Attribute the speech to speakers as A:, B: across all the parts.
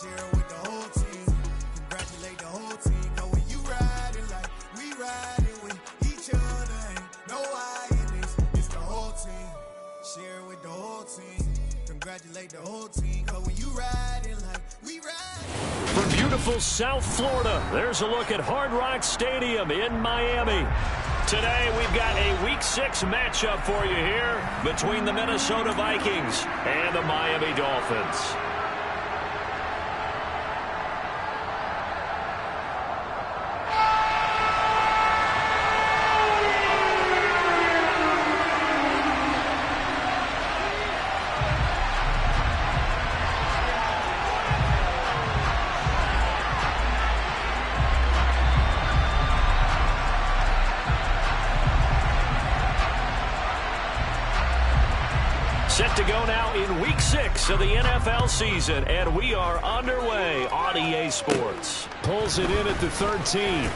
A: Share with the whole team. Congratulate the whole team. Cause when you riding like we riding with each other, ain't no I in this. It's the whole team. Share with the whole team. Congratulate the whole team. Cause when you riding like we riding.
B: From beautiful South Florida, there's a look at Hard Rock Stadium in Miami. Today, we've got a Week 6 matchup for you here between the Minnesota Vikings and the Miami Dolphins. Set to go now in Week 6 of the NFL season, and we are underway on EA Sports. Pulls it in at the 13.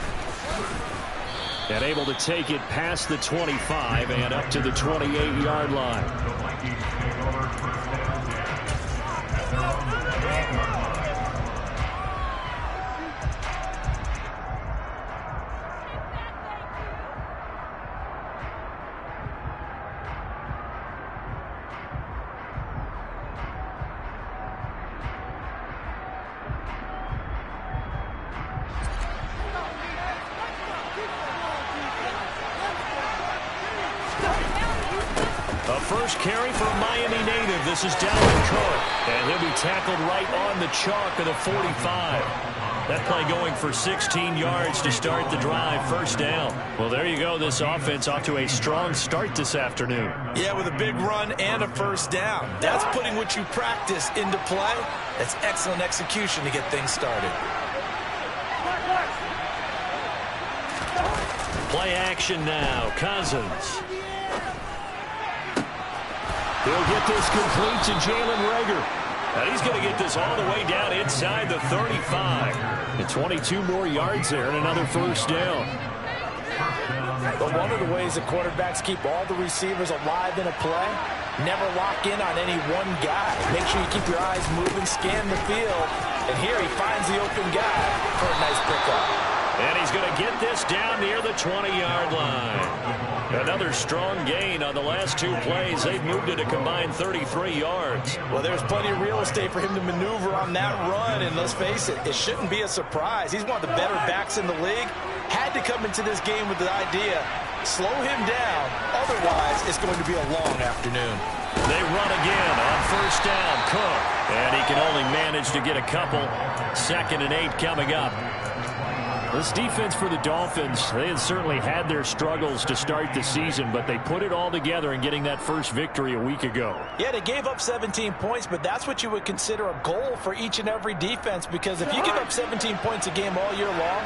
B: And able to take it past the 25 and up to the 28-yard line. A first carry for a Miami native. This is Dalvin Cook, and he'll be tackled right on the chalk of the 45. That play going for 16 yards to start the drive, first down. Well, there you go. This offense off to a strong start this afternoon.
C: Yeah, with a big run and a first down. That's putting what you practice into play. That's excellent execution to get things started.
B: Play action now. Cousins. He'll get this complete to Jalen Reagor. And he's going to get this all the way down inside the 35. And 22 more yards there and another first down.
D: But one of the ways that quarterbacks keep all the receivers alive in a play, never lock in on any one guy. Make sure you keep your eyes moving, scan the field. And here he finds the open guy for a nice pickup.
B: And he's going to get this down near the 20-yard line. Another strong gain on the last two plays. They've moved it a combined 33 yards.
D: Well, there's plenty of real estate for him to maneuver on that run. And let's face it, it shouldn't be a surprise. He's one of the better backs in the league. Had to come into this game with the idea, slow him down. Otherwise, it's going to be a long afternoon.
B: They run again on first down. Cook. And he can only manage to get a couple. 2nd and 8 coming up. This defense for the Dolphins, they had certainly had their struggles to start the season, but they put it all together in getting that first victory a week ago.
D: Yeah, they gave up 17 points, but that's what you would consider a goal for each and every defense, because if you give up 17 points a game all year long,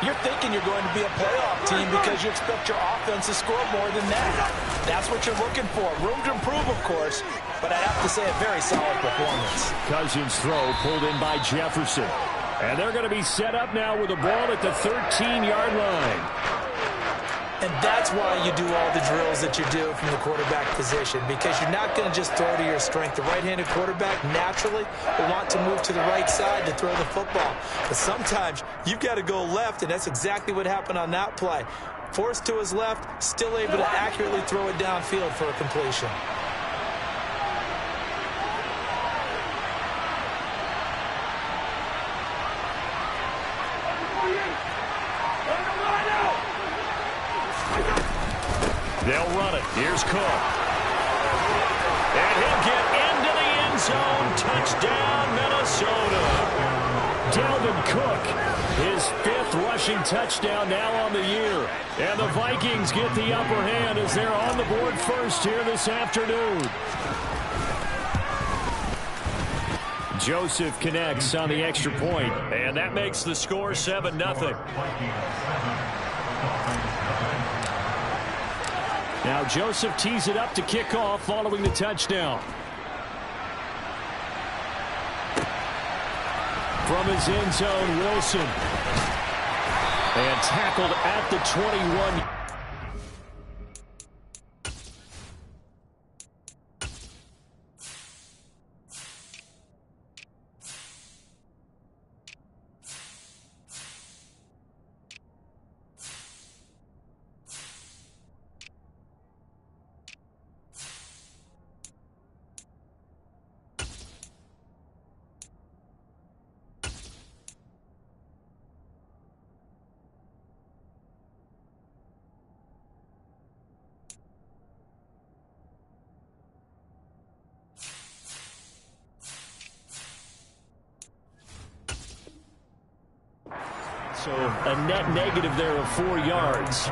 D: you're thinking you're going to be a playoff team because you expect your offense to score more than that. That's what you're looking for. Room to improve, of course, but I have to say a very solid performance.
B: Cousins' throw pulled in by Jefferson. And they're going to be set up now with the ball at the 13-yard line.
D: And that's why you do all the drills that you do from the quarterback position, because you're not going to just throw to your strength. The right-handed quarterback naturally will want to move to the right side to throw the football. But sometimes you've got to go left, and that's exactly what happened on that play. Forced to his left, still able to accurately throw it downfield for a completion.
B: They'll run it. Here's Cook. And he'll get into the end zone. Touchdown, Minnesota. Dalvin Cook, his 5th rushing touchdown now on the year. And the Vikings get the upper hand as they're on the board first here this afternoon. Joseph connects on the extra point, and that makes the score 7-0. Now Joseph tees it up to kick off following the touchdown. From his end zone, Wilson. And tackled at the 21. So a net negative there of 4 yards.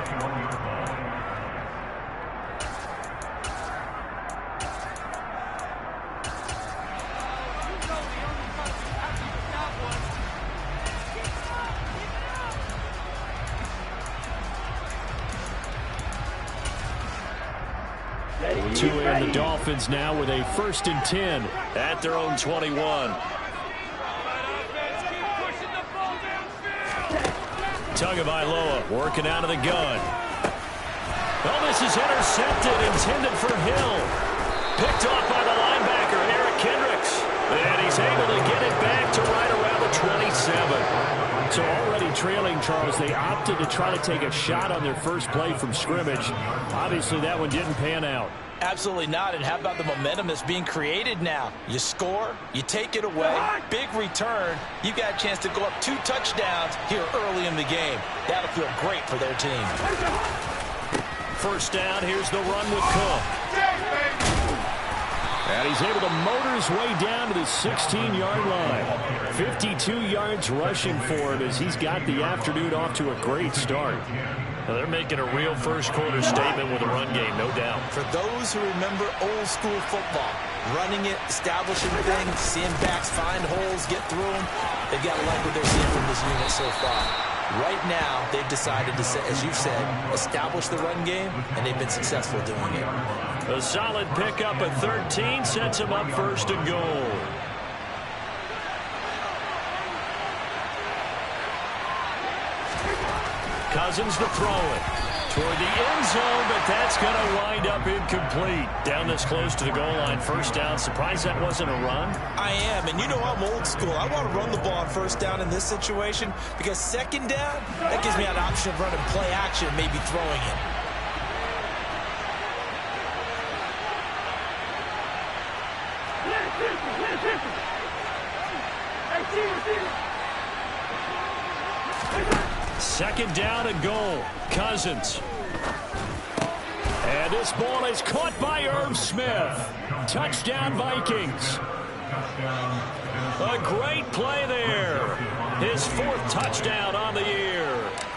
B: And the Dolphins now with a 1st and 10 at their own 21. Tagovailoa working out of the gun. Well, this is intercepted, intended for Hill. Picked off by the linebacker, Eric Kendricks. And he's able to get it back to right around the 27. So already trailing, Charles, they opted to try to take a shot on their first play from scrimmage. Obviously, that one didn't pan out.
D: Absolutely not. And how about the momentum that's being created now? You score, you take it away, big return. You've got a chance to go up 2 touchdowns here early in the game. That'll feel great for their team.
B: First down, here's the run with Cook. And he's able to motor his way down to the 16-yard line. 52 yards rushing for him as he's got the afternoon off to a great start.
C: Well, they're making a real first-quarter statement with a run game, no doubt.
D: For those who remember old-school football, running it, establishing things, seeing backs find holes, get through them, they've got to like what they're seeing from this unit so far. Right now, they've decided to, as you've said, establish the run game, and they've been successful doing it.
B: A solid pickup at 13 sets him up 1st and goal. Cousins to throw it toward the end zone, but that's going to wind up incomplete. Down this close to the goal line, 1st down. Surprised that wasn't a run?
D: I am, and you know I'm old school. I want to run the ball on 1st down in this situation because 2nd down, that gives me an option of running play action, maybe throwing it.
B: Second down and goal. Cousins. And this ball is caught by Irv Smith. Touchdown, Vikings. A great play there. His 4th touchdown on the year.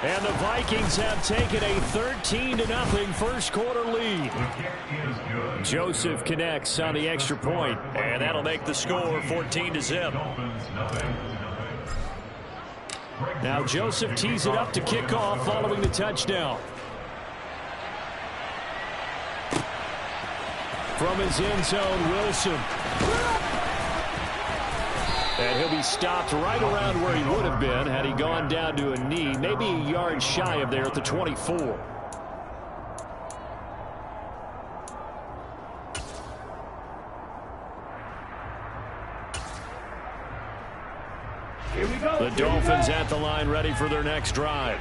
B: And the Vikings have taken a 13-0 first-quarter lead. Joseph connects on the extra point, and that'll make the score 14-0. Now Joseph tees it up to kick off following the touchdown. From his end zone, Wilson. And he'll be stopped right around where he would have been had he gone down to a knee, maybe a yard shy of there at the 24. The Dolphins at the line ready for their next drive.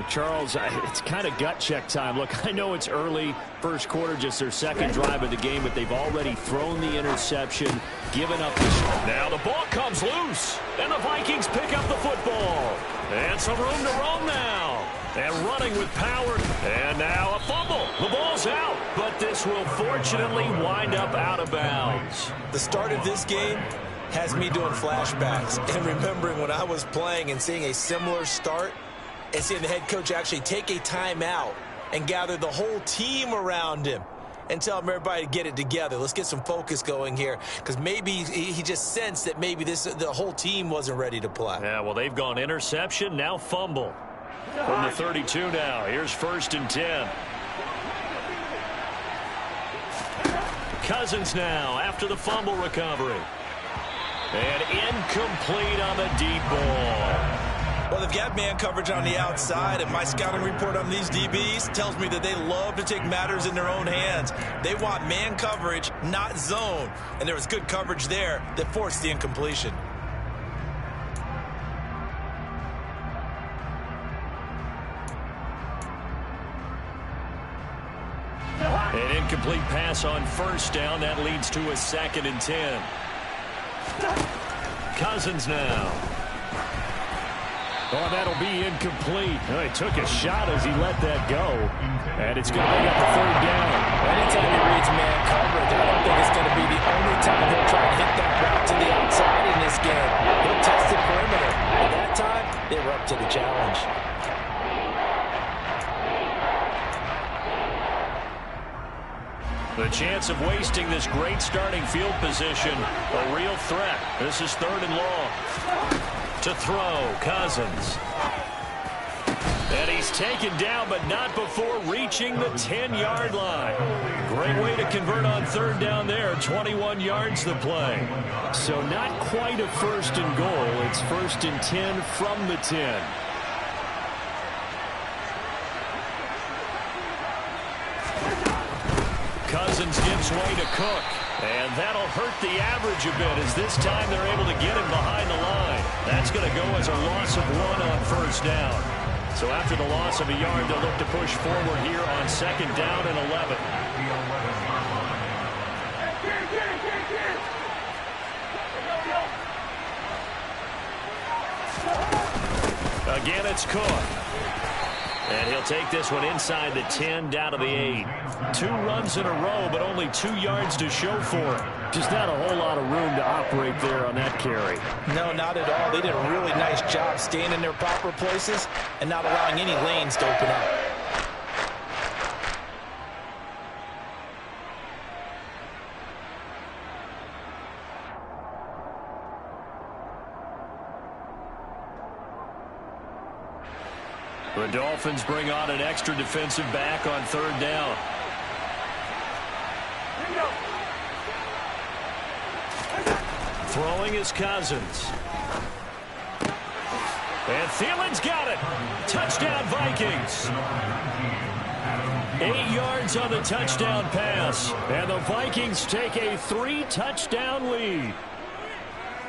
B: Charles, it's kind of gut check time. Look, I know it's early, first quarter, just their 2nd drive of the game, but they've already thrown the interception, given up the shot. Now the ball comes loose, and the Vikings pick up the football. And some room to roam now. And running with power. And now a fumble. The ball's out, but this will fortunately wind up out of bounds.
D: The start of this game has me doing flashbacks and remembering when I was playing and seeing a similar start and seeing the head coach actually take a timeout and gather the whole team around him and tell him everybody to get it together. Let's get some focus going here because maybe he just sensed that maybe the whole team wasn't ready to play.
B: Yeah, well, they've gone interception, now fumble. From the 32 now, here's 1st and 10. Cousins now after the fumble recovery. And incomplete on the deep ball.
D: Well, they've got man coverage on the outside, and my scouting report on these DBs tells me that they love to take matters in their own hands. They want man coverage, not zone. And there was good coverage there that forced the incompletion.
B: An incomplete pass on 1st down. That leads to a 2nd and 10. Cousins now. Oh, that'll be incomplete. Oh, he took a shot as he let that go. And it's going to bring up the 3rd down.
D: Anytime he reads man coverage, I don't think it's going to be the only time he'll try to hit that route to the outside in this game. He'll test the perimeter. At that time, they were up to the challenge.
B: chance of wasting this great starting field position. A real threat. This is 3rd and long. To throw, Cousins. And he's taken down, but not before reaching the 10-yard line. Great way to convert on 3rd down there. 21 yards the play. So not quite a 1st and goal. It's 1st and 10 from the 10. Cousins gives way to Cook. And that'll hurt the average a bit as this time they're able to get him behind the line. That's going to go as a loss of 1 on 1st down. So after the loss of a yard, they'll look to push forward here on 2nd down and 11. Again, it's Cook. And he'll take this one inside the 10, down to the 8. 2 runs in a row, but only 2 yards to show for it. Just not a whole lot of room to operate there on that carry.
D: No, not at all. They did a really nice job staying in their proper places and not allowing any lanes to open up.
B: The Dolphins bring on an extra defensive back on 3rd down. Throwing is Cousins. And Thielen's got it. Touchdown, Vikings. 8 yards on the touchdown pass. And the Vikings take a 3-touchdown lead.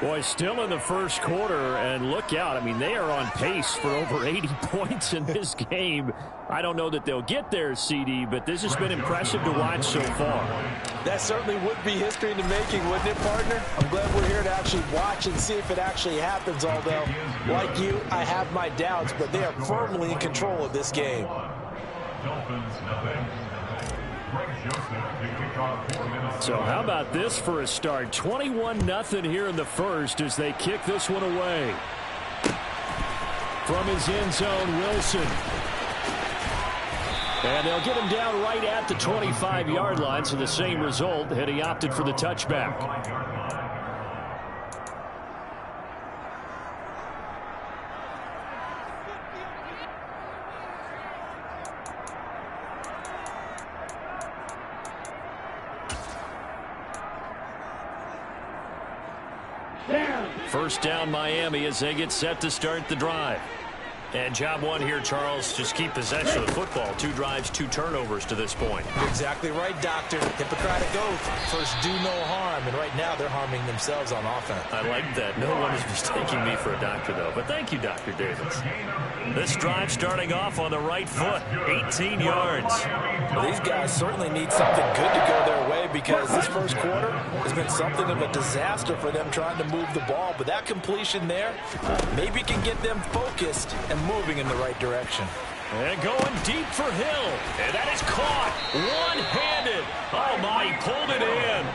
B: Boy, still in the 1st quarter, and look out. I mean, they are on pace for over 80 points in this game. I don't know that they'll get there, CD, but this has been impressive to watch so far.
D: That certainly would be history in the making, wouldn't it, partner? I'm glad we're here to actually watch and see if it actually happens, although, like you, I have my doubts, but they are firmly in control of this game.
B: So how about this for a start? 21-0 here in the 1st as they kick this one away. From his end zone, Wilson. And they'll get him down right at the 25-yard line, so the same result had he opted for the touchback. First down, Miami, as they get set to start the drive. And job one here, Charles, just keep possession of the football. 2 drives, 2 turnovers to this point.
D: You're exactly right, Doctor. Hippocratic oath. First, do no harm. And right now, they're harming themselves on offense.
B: I like that. No one is mistaking me for a doctor, though. But thank you, Dr. Davis. This drive starting off on the right foot. 18 yards.
D: Well, these guys certainly need something good to go their way because this 1st quarter has been something of a disaster for them trying to move the ball. But that completion there maybe can get them focused and moving in the right direction.
B: And going deep for Hill. And that is caught. One-handed. Oh, my, he pulled it in.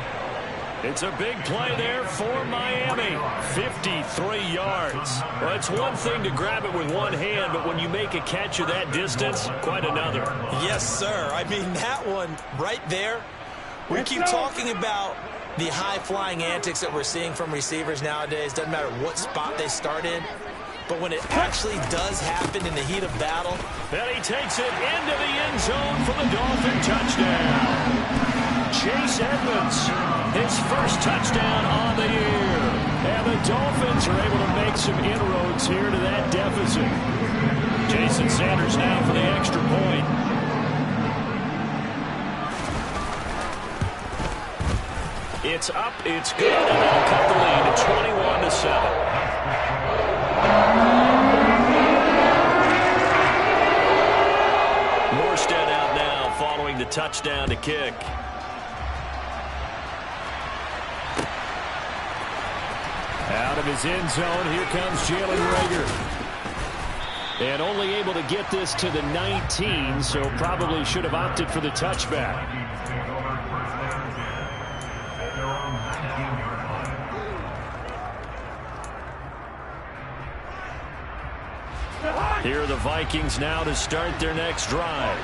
B: It's a big play there for Miami. 53 yards. Well, it's one thing to grab it with one hand, but when you make a catch of that distance, quite another.
D: Yes, sir. I mean, that one right there, we keep talking about the high-flying antics that we're seeing from receivers nowadays. Doesn't matter what spot they start in. But when it actually does happen in the heat of battle.
B: And he takes it into the end zone for the Dolphin touchdown. Chase Edmonds, his first touchdown on the year. And the Dolphins are able to make some inroads here to that deficit. Jason Sanders now for the extra point. It's up, it's good, and they'll cut the lead to 21-7. Morstead out now following the touchdown to kick. Out of his end zone, here comes Jalen Reagor. And only able to get this to the 19, so probably should have opted for the touchback. Here are the Vikings now to start their next drive.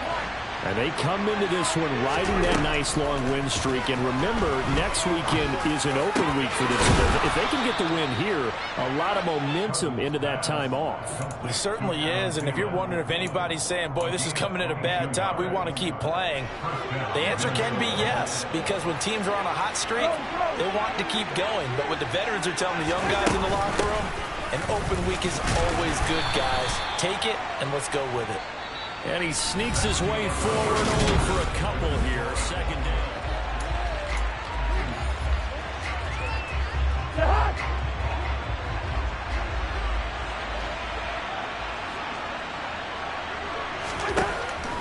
B: And they come into this one riding that nice long win streak. And remember, next weekend is an open week for them. So if they can get the win here, a lot of momentum into that time off.
D: It certainly is. And if you're wondering if anybody's saying, boy, this is coming at a bad time, we want to keep playing, the answer can be yes. Because when teams are on a hot streak, they want to keep going. But what the veterans are telling the young guys in the locker room, an open week is always good, guys. Take it and let's go with it.
B: And he sneaks his way forward only for a couple here. Second down.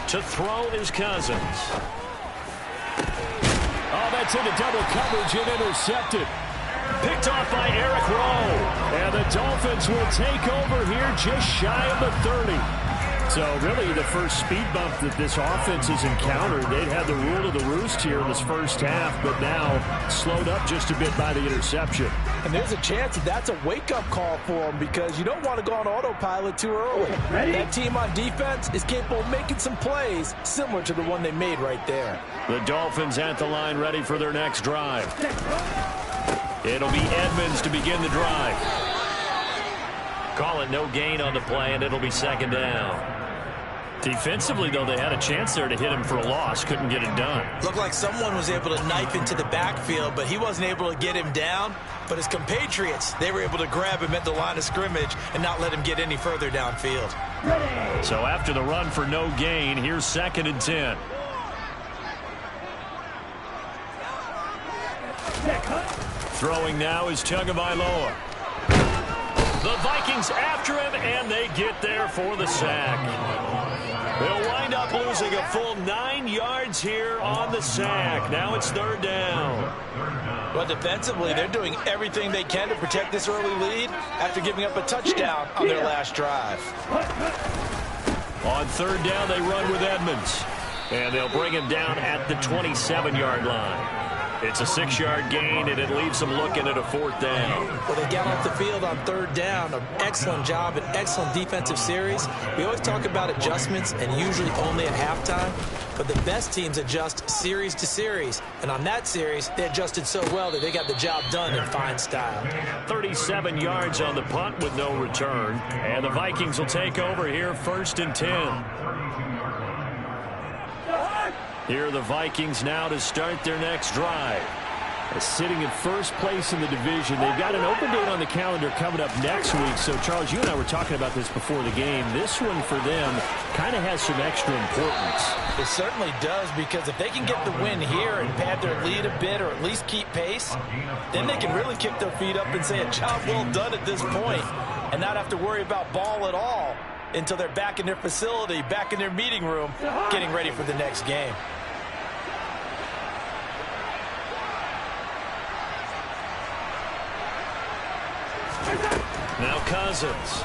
B: To throw is Cousins. Oh, that's into double coverage and intercepted. Picked off by Eric Rowe. And the Dolphins will take over here just shy of the 30. So really the first speed bump that this offense has encountered. They'd had the rule of the roost here in this first half, but now slowed up just a bit by the interception.
D: And there's a chance that that's a wake-up call for them because you don't want to go on autopilot too early. That team on defense is capable of making some plays similar to the one they made right there.
B: The Dolphins at the line ready for their next drive. It'll be Edmonds to begin the drive. Call it no gain on the play, and it'll be second down. Defensively, though, they had a chance there to hit him for a loss. Couldn't get it done.
D: Looked like someone was able to knife into the backfield, but he wasn't able to get him down. But his compatriots, they were able to grab him at the line of scrimmage and not let him get any further downfield.
B: So after the run for no gain, here's second and 10. Throwing now is Tagovailoa. The Vikings after him, and they get there for the sack. They'll wind up losing a full 9 yards here on the sack. Now it's third down.
D: Well, defensively, they're doing everything they can to protect this early lead after giving up a touchdown on their last drive.
B: On third down, they run with Edmonds. And they'll bring him down at the 27-yard line. It's a 6-yard gain, and it leaves them looking at a fourth down.
D: Well, they got off the field on third down. An excellent job, an excellent defensive series. We always talk about adjustments, and usually only at halftime. But the best teams adjust series to series. And on that series, they adjusted so well that they got the job done in fine style.
B: 37 yards on the punt with no return. And the Vikings will take over here first and 10. Here are the Vikings now to start their next drive. Sitting in first place in the division. They've got an open date on the calendar coming up next week. So, Charles, you and I were talking about this before the game. This one for them kind of has some extra importance.
D: It certainly does, because if they can get the win here and pad their lead a bit or at least keep pace, then they can really kick their feet up and say a job well done at this point and not have to worry about ball at all until they're back in their facility, back in their meeting room, getting ready for the next game.
B: Now Cousins.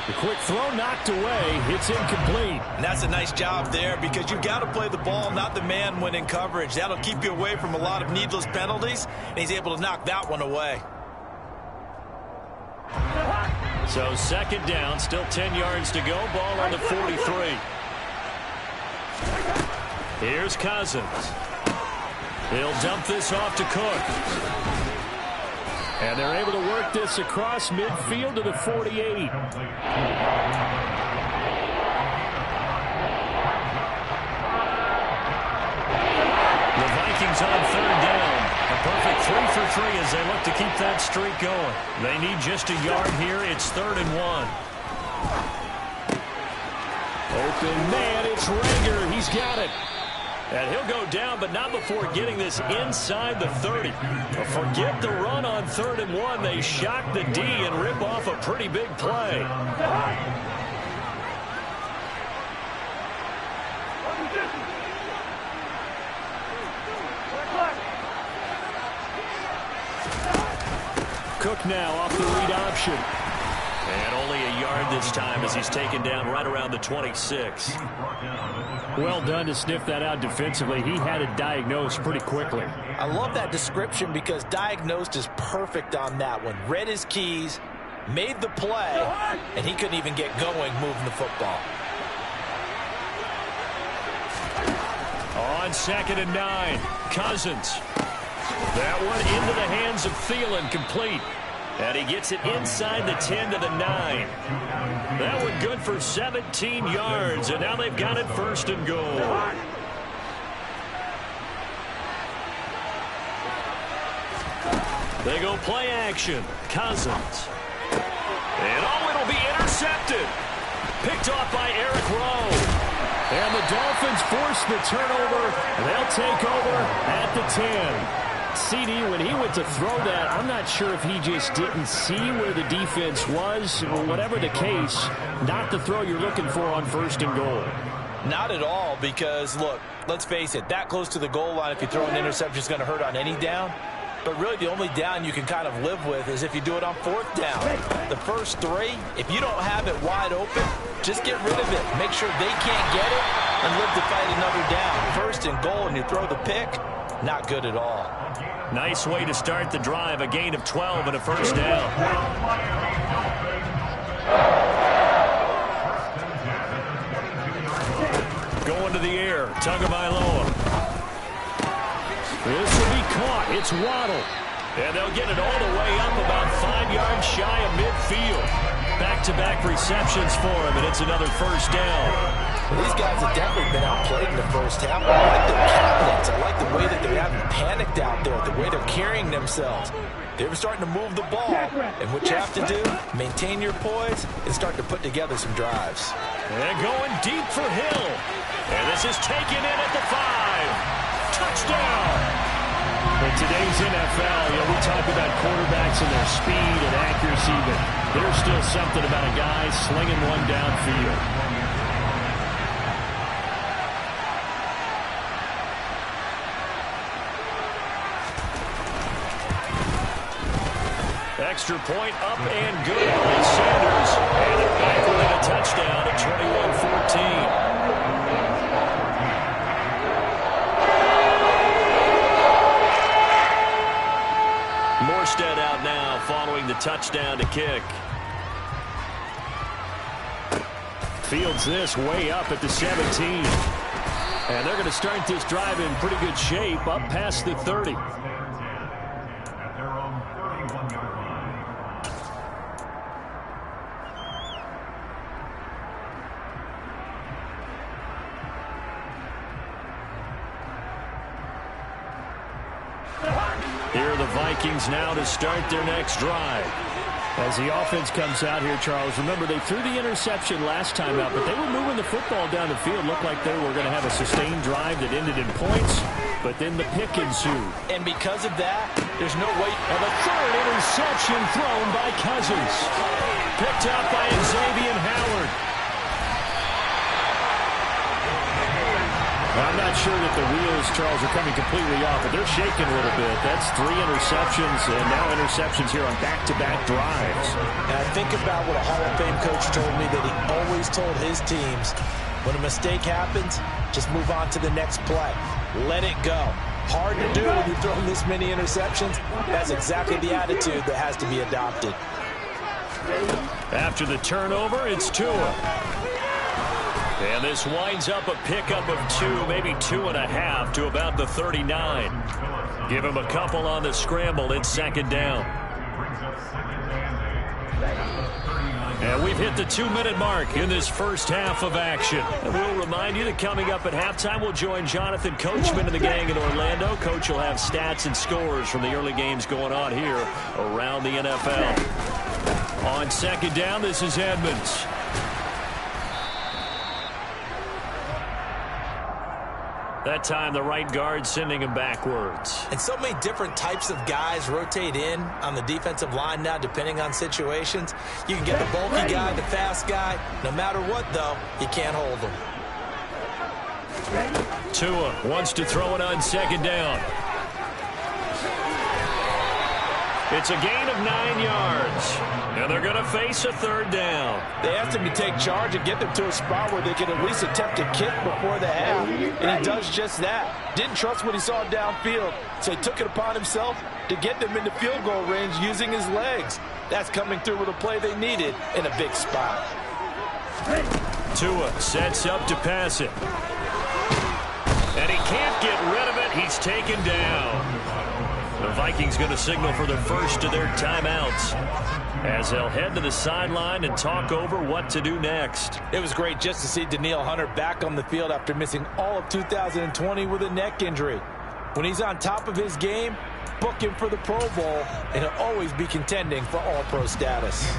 B: The quick throw knocked away. It's incomplete.
D: And that's a nice job there, because you've got to play the ball, not the man when in coverage. That'll keep you away from a lot of needless penalties, and he's able to knock that one away.
B: So second down, still 10 yards to go. Ball on the 43. Here's Cousins. He'll dump this off to Cook. And they're able to work this across midfield to the 48. The Vikings on third down. A perfect 3 for 3 as they look to keep that streak going. They need just a yard here. It's 3rd and 1. Open man, it's Rager. He's got it. And he'll go down, but not before getting this inside the 30. Forget the run on 3rd and 1. They shock the D and rip off a pretty big play. Cook now off the read option. And only a yard this time as he's taken down right around the 26. Well done to sniff that out defensively. He had it diagnosed pretty quickly.
D: I love that description, because diagnosed is perfect on that one. Read his keys, made the play, and he couldn't even get going moving the football.
B: On 2nd and 9, Cousins. That one into the hands of Thielen, complete. And he gets it inside the 10 to the 9. That one good for 17 yards, and now they've got it 1st and goal. They go play action. Cousins. And it'll be intercepted. Picked off by Eric Rowe. And the Dolphins force the turnover. They'll take over at the 10. CD, when he went to throw that, I'm not sure if he just didn't see where the defense was. Whatever the case, not the throw you're looking for on 1st and goal.
D: Not at all, because, look, let's face it, that close to the goal line, if you throw an interception, is going to hurt on any down. But really, the only down you can kind of live with is if you do it on 4th down. The first 3, if you don't have it wide open, just get rid of it. Make sure they can't get it and live to fight another down. 1st and goal, and you throw the pick, not good at all.
B: Nice way to start the drive, a gain of 12 and a 1st down. Going to the air, Tagovailoa. This will be caught. It's Waddle. And they'll get it all the way up about 5 yards shy of midfield. Back-to-back receptions for him, and it's another 1st down.
D: Well, these guys have definitely been outplayed in the first half. I like their confidence. I like the way that they haven't panicked out there, the way they're carrying themselves. They're starting to move the ball, and what you have to do, maintain your poise and start to put together some drives.
B: And going deep for Hill. And this is taken in at the 5. Touchdown! In today's NFL, we talk about quarterbacks and their speed and accuracy, but there's still something about a guy slinging one downfield. Extra point up and good by Sanders. And they're back within a touchdown at 21-14. Morstead out now following the touchdown to kick. Fields this way up at the 17. And they're going to start this drive in pretty good shape up past the 30. Here are the Vikings now to start their next drive. As the offense comes out here, Charles, remember they threw the interception last time out, but they were moving the football down the field. Looked like they were going to have a sustained drive that ended in points, but then the pick ensued.
D: And because of that, there's no way.
B: And the 3rd interception thrown by Cousins. Picked up by Xavier Howard. I'm not sure that the wheels, Charles, are coming completely off, but they're shaking a little bit. That's 3 interceptions, and now interceptions here on back-to-back drives.
D: And I think about what a Hall of Fame coach told me, that he always told his teams, when a mistake happens, just move on to the next play. Let it go. Hard to do when you're throwing this many interceptions. That's exactly the attitude that has to be adopted.
B: After the turnover, it's Tua. And this winds up a pickup of 2, maybe 2.5 to about the 39. Give him a couple on the scramble. It's 2nd down. And we've hit the 2-minute mark in this first half of action. And we'll remind you that coming up at halftime, we'll join Jonathan Coachman and the gang in Orlando. Coach will have stats and scores from the early games going on here around the NFL. On 2nd down, this is Edmonds. That time, the right guard sending him backwards.
D: And so many different types of guys rotate in on the defensive line now, depending on situations. You can get the bulky guy, the fast guy. No matter what, though, you can't hold him.
B: Tua wants to throw it on 2nd down. It's a gain of 9 yards. And they're going to face a 3rd down.
D: They asked him to take charge and get them to a spot where they could at least attempt to kick before the half. And he does just that. Didn't trust what he saw downfield, so he took it upon himself to get them into field goal range using his legs. That's coming through with a play they needed in a big spot.
B: Tua sets up to pass it. And he can't get rid of it. He's taken down. The Vikings going to signal for the first of their timeouts as they'll head to the sideline and talk over what to do next.
D: It was great just to see Danielle Hunter back on the field after missing all of 2020 with a neck injury. When he's on top of his game, book him for the Pro Bowl, and he'll always be contending for All-Pro status.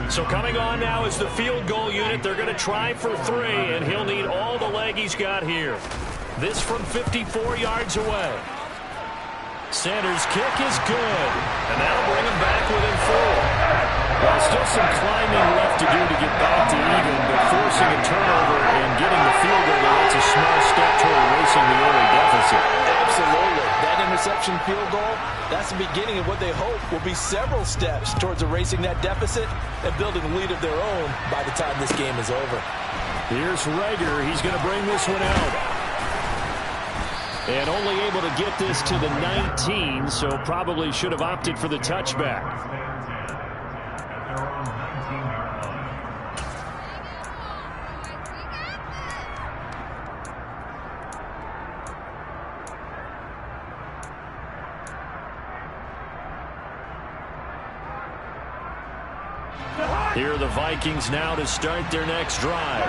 B: So coming on now is the field goal unit. They're going to try for 3, and he'll need all the leg he's got here. This from 54 yards away. Sanders' kick is good, and that'll bring him back within 4. Well, still some climbing left to do to get back to even, but forcing a turnover and getting the field goal, that's a small step toward erasing the early deficit.
D: Absolutely. That interception field goal, that's the beginning of what they hope will be several steps towards erasing that deficit and building a lead of their own by the time this game is over.
B: Here's Rager. He's going to bring this one out. And only able to get this to the 19, so probably should have opted for the touchback. Here are the Vikings now to start their next drive.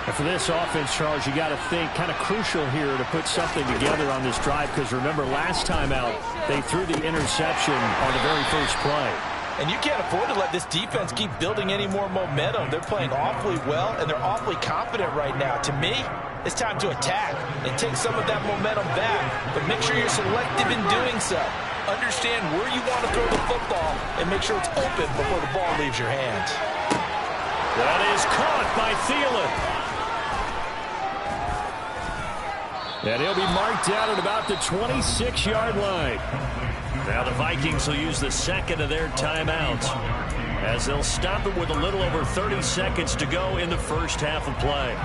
E: And for this offense, Charles, you got to think kind of crucial here to put something together on this drive, because remember last time out they threw the interception on the very first play.
D: And you can't afford to let this defense keep building any more momentum. They're playing awfully well, and they're awfully confident right now. To me, it's time to attack and take some of that momentum back, but make sure you're selective in doing so. Understand where you want to throw the football and make sure it's open before the ball leaves your hands.
B: That is caught by Thielen. And he'll be marked out at about the 26-yard line. Now the Vikings will use the second of their timeouts as they'll stop it with a little over 30 seconds to go in the first half of play.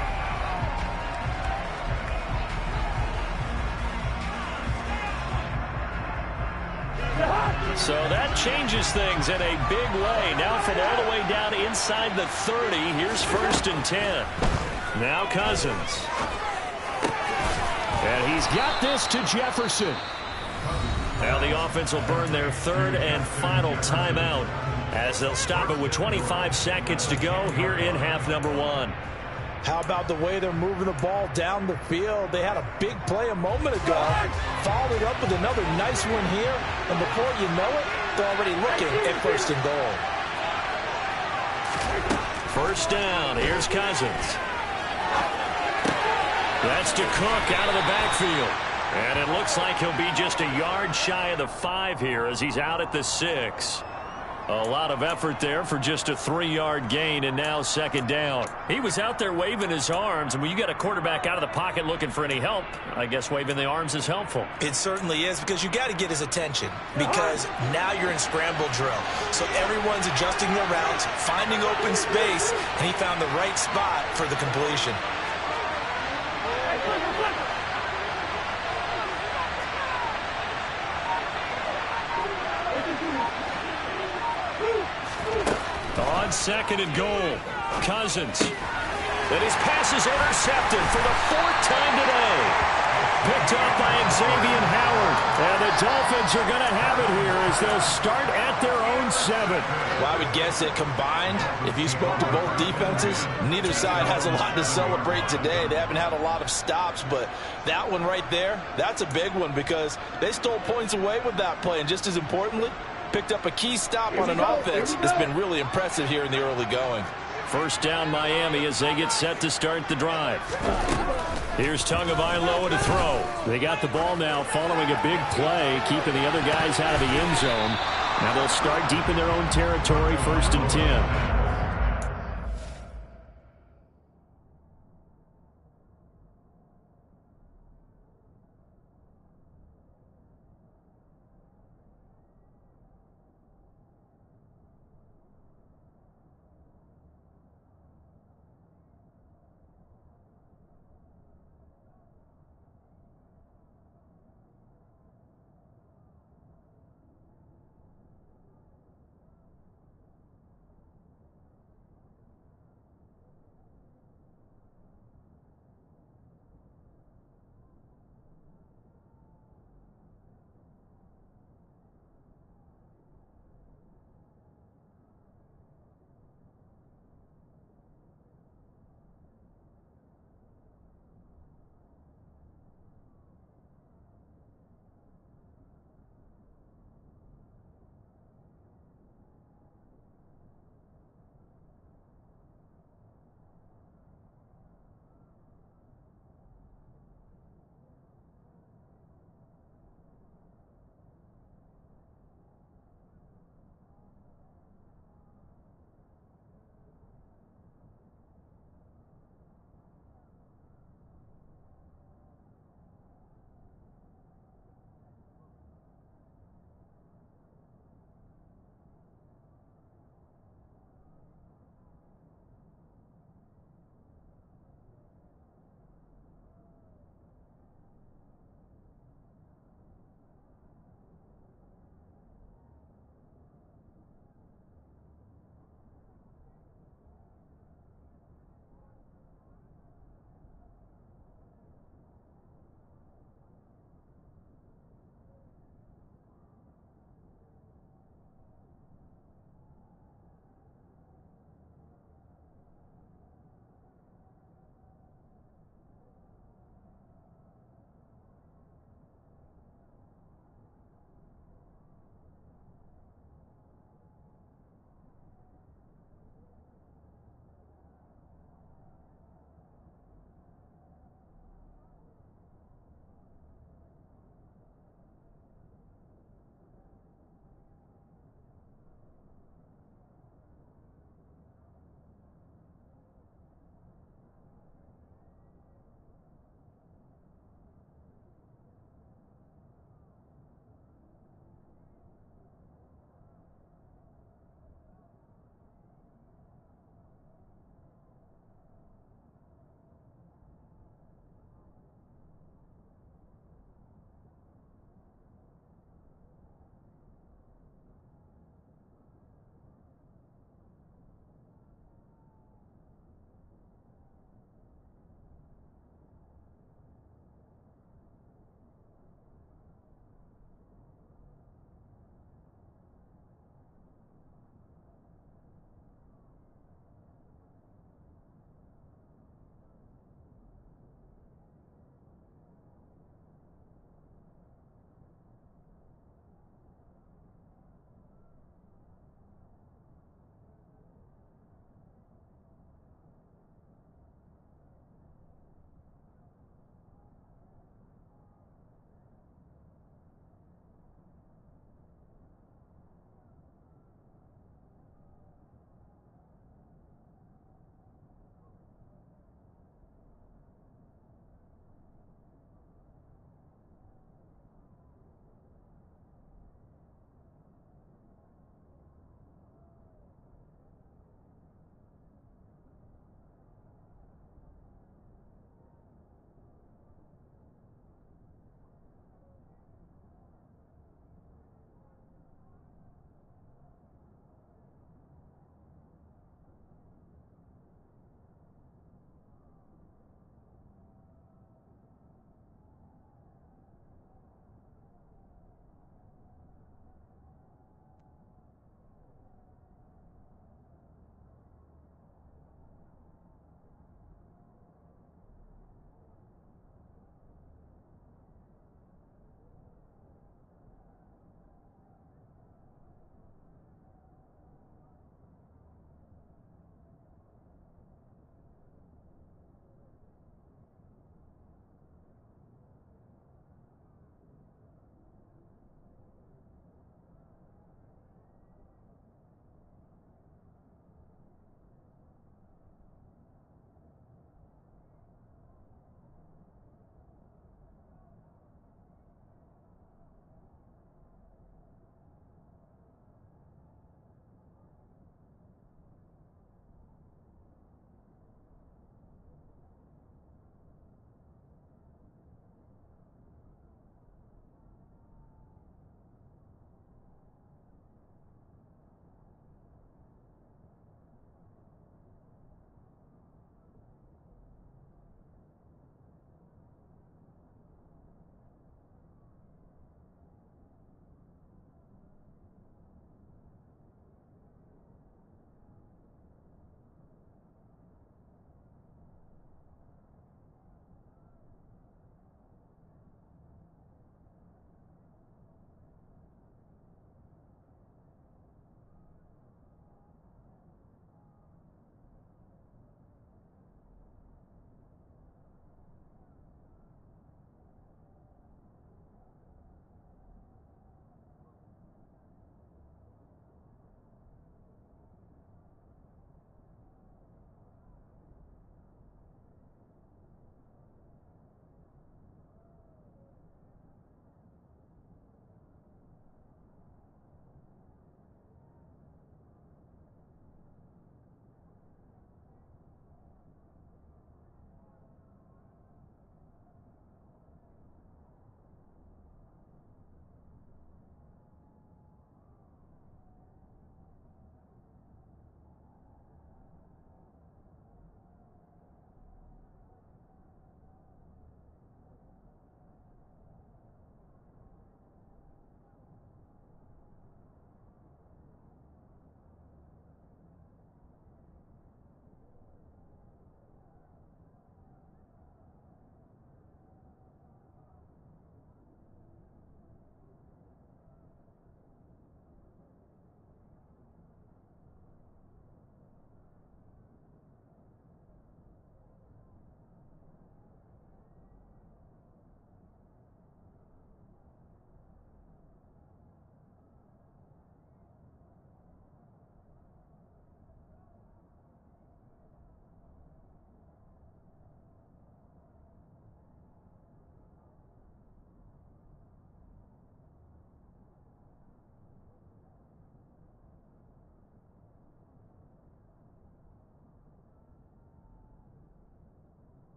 B: So that changes things in a big way. Now from all the way down inside the 30, here's 1st and 10. Now Cousins. And he's got this to Jefferson. Now the offense will burn their 3rd and final timeout as they'll stop it with 25 seconds to go here in half number 1.
D: How about the way they're moving the ball down the field? They had a big play a moment ago, followed it up with another nice one here, and before you know it, they're already looking at 1st and goal.
B: First down, here's Cousins. That's to Cook out of the backfield. And it looks like he'll be just a yard shy of the 5 here as he's out at the 6. A lot of effort there for just a 3-yard gain, and now 2nd down. He was out there waving his arms, and when you got a quarterback out of the pocket looking for any help, I guess waving the arms is helpful.
D: It certainly is, because you got to get his attention, because now you're in scramble drill. So everyone's adjusting their routes, finding open space, and he found the right spot for the completion.
B: On 2nd and goal, Cousins. And his pass is intercepted for the 4th time today. Picked up by Xavier Howard. And the Dolphins are going to have it here as they'll start at their own 7.
D: Well, I would guess that combined, if you spoke to both defenses, neither side has a lot to celebrate today. They haven't had a lot of stops, but that one right there, that's a big one because they stole points away with that play. And just as importantly, picked up a key stop on an offense that's been really impressive here in the early going.
B: First down Miami as they get set to start the drive. Here's Tagovailoa to throw. They got the ball now following a big play, keeping the other guys out of the end zone. Now they'll start deep in their own territory, 1st and 10.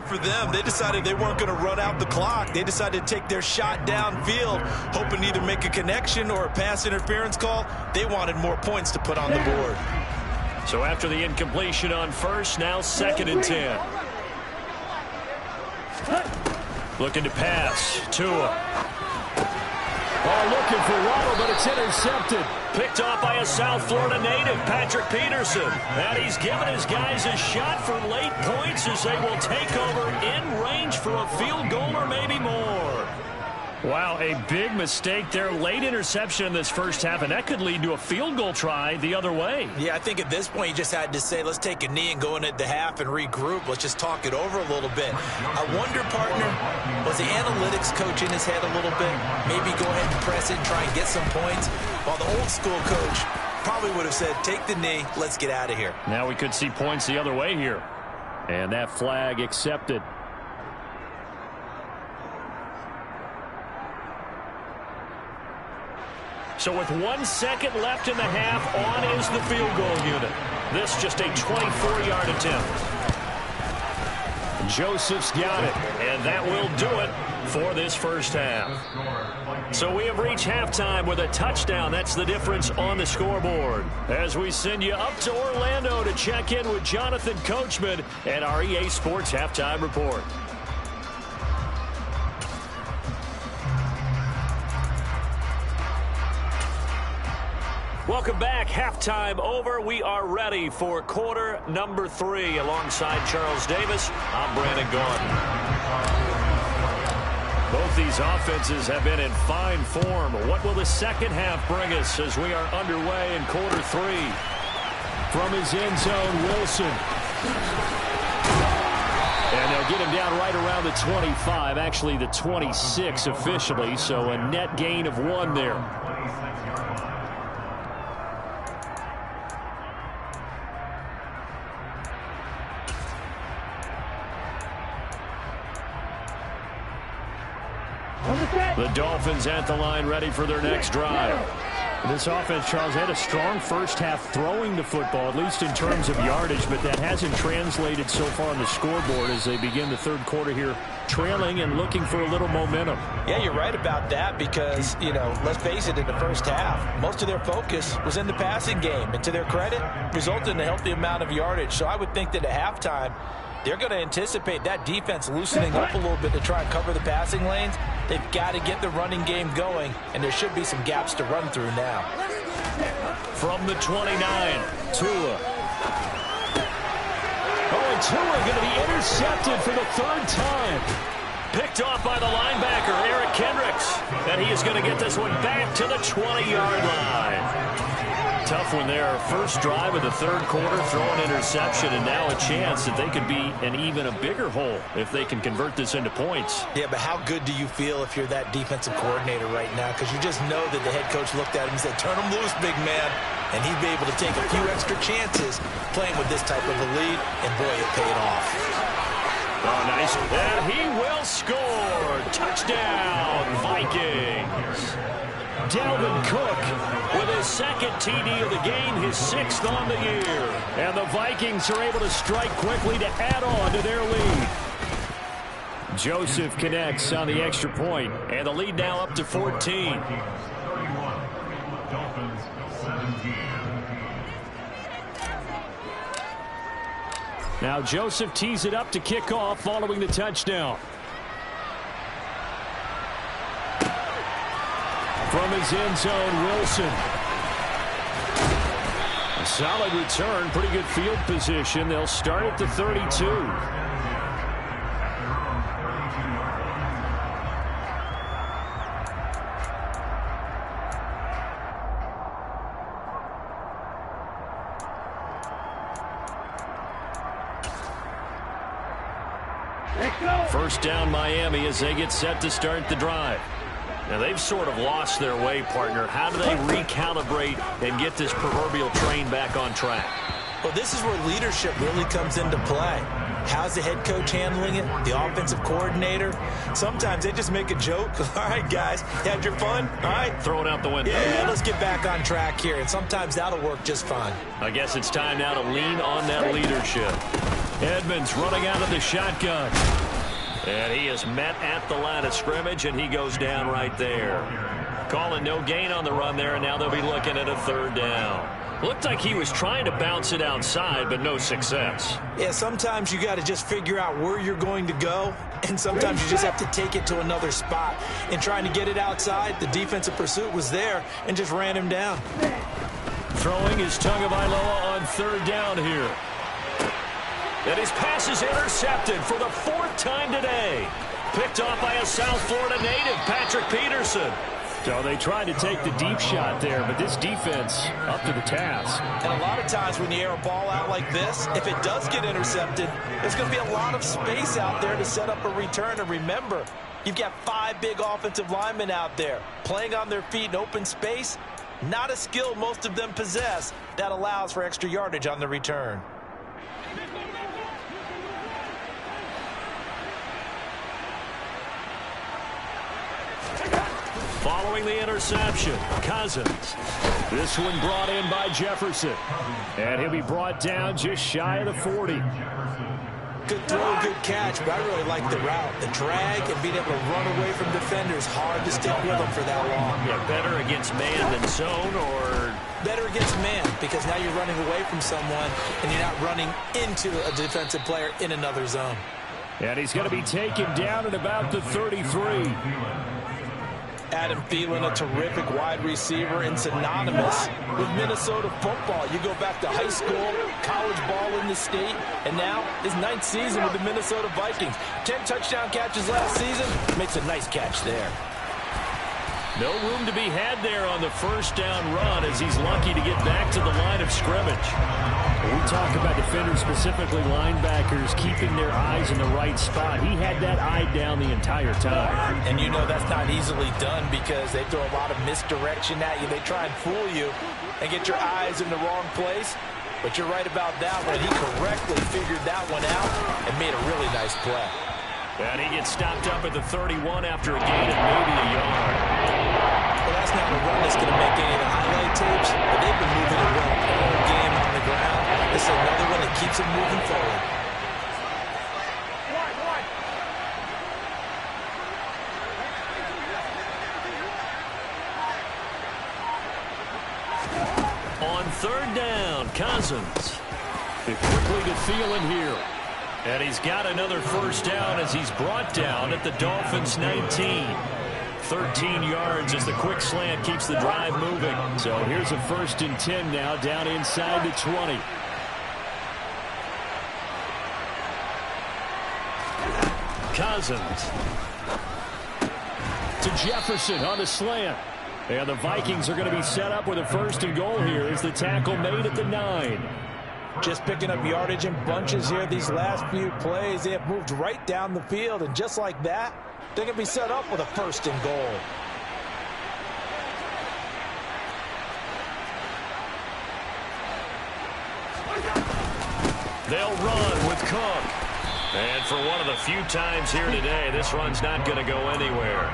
C: for them. They decided they weren't going to run out the clock. They decided to take their shot downfield, hoping to either make a connection or a pass interference call. They wanted more points to put on the board.
B: So after the incompletion on first, now 2nd and 10. Looking to pass. Tua.
E: Oh, looking for Waddle, but it's intercepted.
B: Picked off by a South Florida native, Patrick Peterson. And he's given his guys a shot for late points as they will take over in range for a field goal or maybe more.
E: Wow, a big mistake there. Late interception in this first half, and that could lead to a field goal try the other way.
D: Yeah, I think at this point you just had to say, let's take a knee and go into the half and regroup. Let's just talk it over a little bit. I wonder, partner, was the analytics coach in his head a little bit? Maybe go ahead and press it and try and get some points? While the old school coach probably would have said, take the knee, let's get out of here.
E: Now we could see points the other way here. And that flag accepted.
B: So with 1 second left in the half, on is the field goal unit. This just a 24-yard attempt. Joseph's got it, and that will do it for this first half. So we have reached halftime with a touchdown. That's the difference on the scoreboard. As we send you up to Orlando to check in with Jonathan Coachman and our EA Sports Halftime Report. Welcome back. Halftime over. We are ready for quarter number 3. Alongside Charles Davis, I'm Brandon Gaudin. Both these offenses have been in fine form. What will the second half bring us as we are underway in quarter 3?
E: From his end zone, Wilson. And they'll get him down right around the 25, actually the 26 officially, so a net gain of 1 there. The Dolphins at the line ready for their next drive. This offense, Charles, had a strong first half throwing the football, at least in terms of yardage, but that hasn't translated so far on the scoreboard as they begin the third quarter here, trailing and looking for a little momentum.
D: Yeah, you're right about that because, you know, let's face it, in the first half, most of their focus was in the passing game. And to their credit, resulted in a healthy amount of yardage. So I would think that at halftime, they're going to anticipate that defense loosening up a little bit to try and cover the passing lanes. They've got to get the running game going, and there should be some gaps to run through now.
B: From the 29, Tua. Oh, and Tua going to be intercepted for the 3rd time. Picked off by the linebacker, Eric Kendricks. And he is going to get this one back to the 20-yard line. Tough one there. First drive of the third quarter, throwing interception, and now a chance that they could be in even a bigger hole if they can convert this into points.
D: Yeah, but how good do you feel if you're that defensive coordinator right now? Because you just know that the head coach looked at him and said, turn him loose, big man. And he'd be able to take a few extra chances playing with this type of a lead, and boy, it paid off.
B: Oh, nice. And he will score. Touchdown, Vikings. Dalvin Cook with his 2nd TD of the game, his 6th on the year.
E: And the Vikings are able to strike quickly to add on to their lead. Joseph connects on the extra point,
B: and the lead now up to 14.
E: Now Joseph tees it up to kick off following the touchdown. From his end zone, Wilson. A solid return, pretty good field position. They'll start at the 32.
B: First down, Miami, as they get set to start the drive. Now, they've sort of lost their way, partner. How do they recalibrate and get this proverbial train back on track?
D: Well, this is where leadership really comes into play. How's the head coach handling it? The offensive coordinator? Sometimes they just make a joke. All right, guys, had your fun? All right.
B: Throw it out the window.
D: Yeah, let's get back on track here. And sometimes that'll work just fine.
B: I guess it's time now to lean on that leadership. Edmonds running out of the shotgun. And he is met at the line of scrimmage, and he goes down right there. Calling no gain on the run there, and now they'll be looking at a third down. Looked like he was trying to bounce it outside, but no success.
D: Yeah, sometimes you got to just figure out where you're going to go, and sometimes you just have to take it to another spot. In trying to get it outside, the defensive pursuit was there and just ran him down.
B: Throwing is Tagovailoa on third down here. And his pass is intercepted for the fourth time today. Picked off by a South Florida native, Patrick Peterson.
E: So they tried to take the deep shot there, but this defense up to the task.
D: And a lot of times when you air a ball out like this, if it does get intercepted, there's going to be a lot of space out there to set up a return. And remember, you've got 5 big offensive linemen out there playing on their feet in open space. Not a skill most of them possess that allows for extra yardage on the return.
B: Following the interception, Cousins.
E: This one brought in by Jefferson. And he'll be brought down just shy of the 40.
D: Good throw, good catch, but I really like the route. The drag and being able to run away from defenders. Hard to stick with them for that long.
B: Yeah, better against man than zone, or?
D: Better against man, because now you're running away from someone and you're not running into a defensive player in another zone.
E: And he's going to be taken down at about the 33.
D: Adam Thielen, a terrific wide receiver and synonymous with Minnesota football. You go back to high school, college ball in the state, and now his 9th season with the Minnesota Vikings. 10 touchdown catches last season. Makes a nice catch there.
B: No room to be had there on the first down run as he's lucky to get back to the line of scrimmage.
E: We talk about defenders, specifically linebackers, keeping their eyes in the right spot. He had that eye down the entire time.
D: And you know that's not easily done because they throw a lot of misdirection at you. They try and fool you and get your eyes in the wrong place. But you're right about that one. He correctly figured that one out and made a really nice play.
B: And he gets stopped up at the 31 after a gain of maybe a yard.
D: Well, that's not a run that's going to make any of the highlight tapes, but they've been moving it well all game on the ground. This is another one that keeps them moving forward.
B: On third down, Cousins. Quickly to Thielen here. And he's got another first down as he's brought down at the Dolphins' 19. 13 yards as the quick slant keeps the drive moving.
E: So here's a 1st and 10 now down inside the 20.
B: Cousins.
E: To Jefferson on the slant. And the Vikings are going to be set up with a 1st and goal here as the tackle made at the 9.
D: Just picking up yardage in bunches here these last few plays. They have moved right down the field, and just like that, they're going to be set up with a 1st and goal.
B: They'll run with Cook. And for one of the few times here today, this run's not going to go anywhere.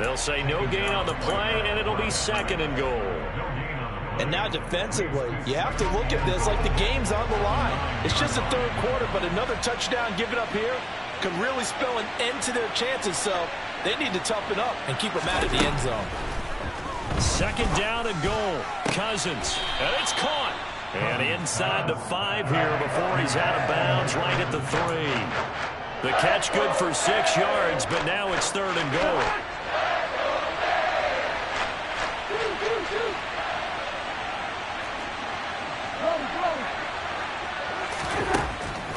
B: They'll say no gain on the play, and it'll be 2nd and goal.
D: And now defensively, you have to look at this like the game's on the line. It's just the 3rd quarter, but another touchdown given up here could really spell an end to their chances. So they need to toughen up and keep them out of the end zone.
B: 2nd down and goal. Cousins, and it's caught. And inside the 5 here before he's out of bounds right at the 3. The catch good for 6 yards, but now it's 3rd and goal.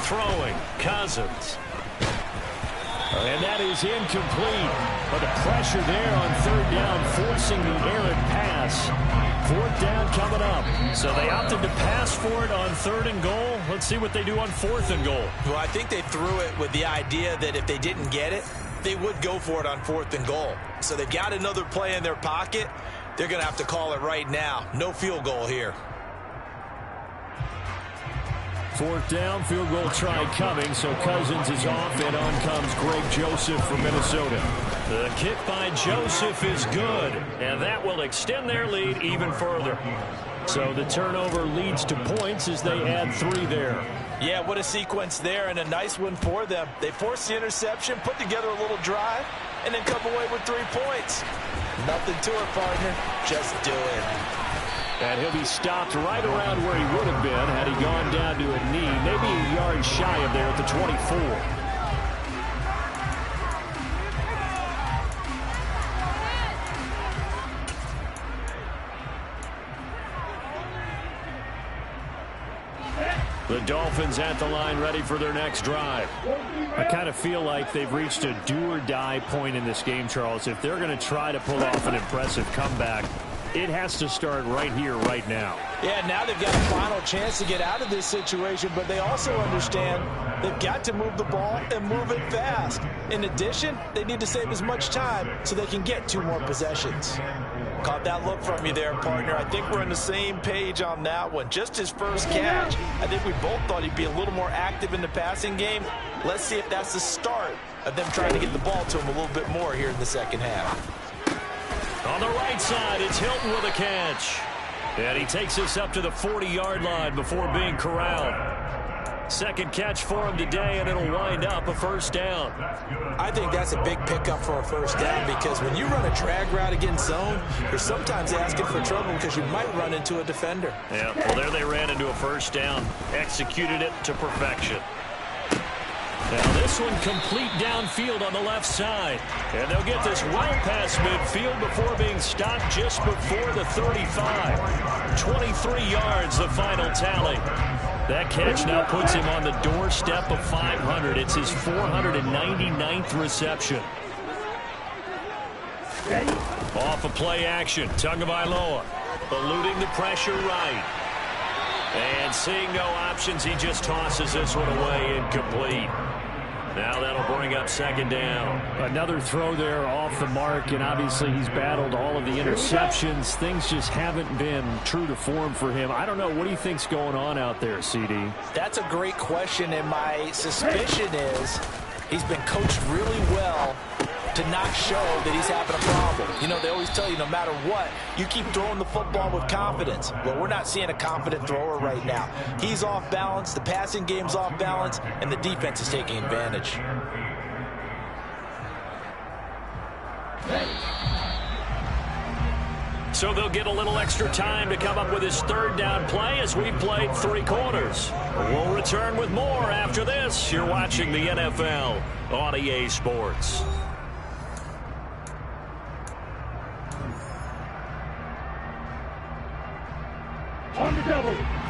B: Throwing, Cousins.
E: And that is incomplete. But the pressure there on 3rd down, forcing the errant pass. 4th down coming up.
B: So they opted to pass for it on 3rd and goal. Let's see what they do on 4th and goal.
D: Well, I think they threw it with the idea that if they didn't get it, they would go for it on 4th and goal. So they've got another play in their pocket. They're going to have to call it right now. No field goal here.
E: 4th down, field goal try coming, so Cousins is off, and on comes Greg Joseph from Minnesota.
B: The kick by Joseph is good, and that will extend their lead even further.
E: So the turnover leads to points as they add 3 there.
D: Yeah, what a sequence there, and a nice one for them. They forced the interception, put together a little drive, and then come away with 3 points. Nothing to it, partner. Just do it.
E: And he'll be stopped right around where he would have been had he gone down to a knee, maybe a yard shy of there at the 24. The Dolphins at the line ready for their next drive. I kind of feel like they've reached a do-or-die point in this game, Charles. If they're going to try to pull off an impressive comeback, it has to start right here, right now.
D: Yeah, now they've got a final chance to get out of this situation, but they also understand they've got to move the ball and move it fast. In addition, they need to save as much time so they can get 2 more possessions. Caught that look from you there, partner. I think we're on the same page on that one. Just his first catch. I think we both thought he'd be a little more active in the passing game. Let's see if that's the start of them trying to get the ball to him a little bit more here in the second half.
B: On the right side, it's Hilton with a catch. And he takes us up to the 40-yard line before being corralled. Second catch for him today, and it'll wind up a first down.
D: I think that's a big pickup for a first down, because when you run a drag route against zone, you're sometimes asking for trouble because you might run into a defender.
B: Yeah, well, there they ran into a first down. Executed it to perfection. Now this one complete downfield on the left side. And they'll get this well past midfield before being stopped just before the 35. 23 yards, the final tally. That catch now puts him on the doorstep of 500. It's his 499th reception. Off of play action, Tagovailoa eluding the pressure right. And seeing no options, he just tosses this one away, incomplete. Now that'll bring up second down.
E: Another throw there off the mark, and obviously he's battled all of the interceptions. Things just haven't been true to form for him. I don't know. What do you think's going on out there, CD?
D: That's a great question, and my suspicion is he's been coached really well to not show that he's having a problem. You know, they always tell you no matter what, you keep throwing the football with confidence. Well, we're not seeing a confident thrower right now. He's off balance, the passing game's off balance, and the defense is taking advantage.
B: So they'll get a little extra time to come up with his third down play as we've played 3 quarters. We'll return with more after this. You're watching the NFL on EA Sports.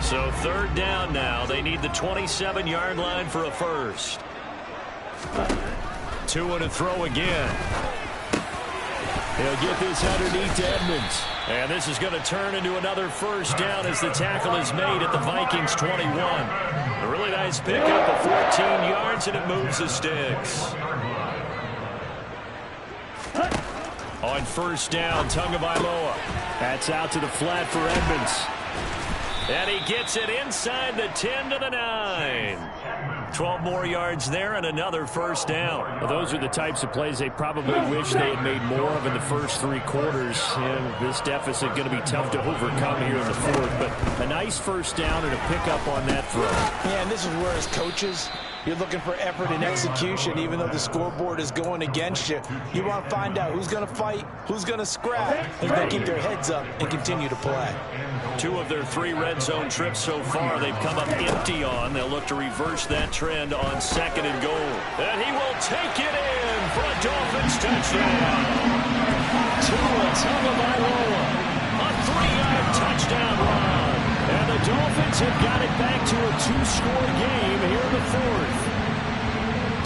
B: So third down now. They need the 27-yard line for a first. 2 and a throw again. He'll get this underneath to Edmonds. And this is going to turn into another first down as the tackle is made at the Vikings 21. A really nice pickup of 14 yards, and it moves the sticks. On first down, Tagovailoa. That's out to the flat for Edmonds. And he gets it inside the 10 to the 9. 12 more yards there and another first down.
E: Well, those are the types of plays they probably wish they had made more of in the first 3 quarters. And this deficit going to be tough to overcome here in the fourth. But a nice first down and a pickup on that throw.
D: Yeah, and this is where as coaches, you're looking for effort and execution, even though the scoreboard is going against you. You want to find out who's going to fight, who's going to scrap, who's going to keep their heads up and continue to play.
B: 2 of their 3 red zone trips so far, they've come up empty on. They'll look to reverse that trend on second and goal. And he will take it in for a Dolphins touchdown. Tua Tagovailoa, a 3-yard touchdown run. And the Dolphins have got it back to a 2-score game here in the fourth.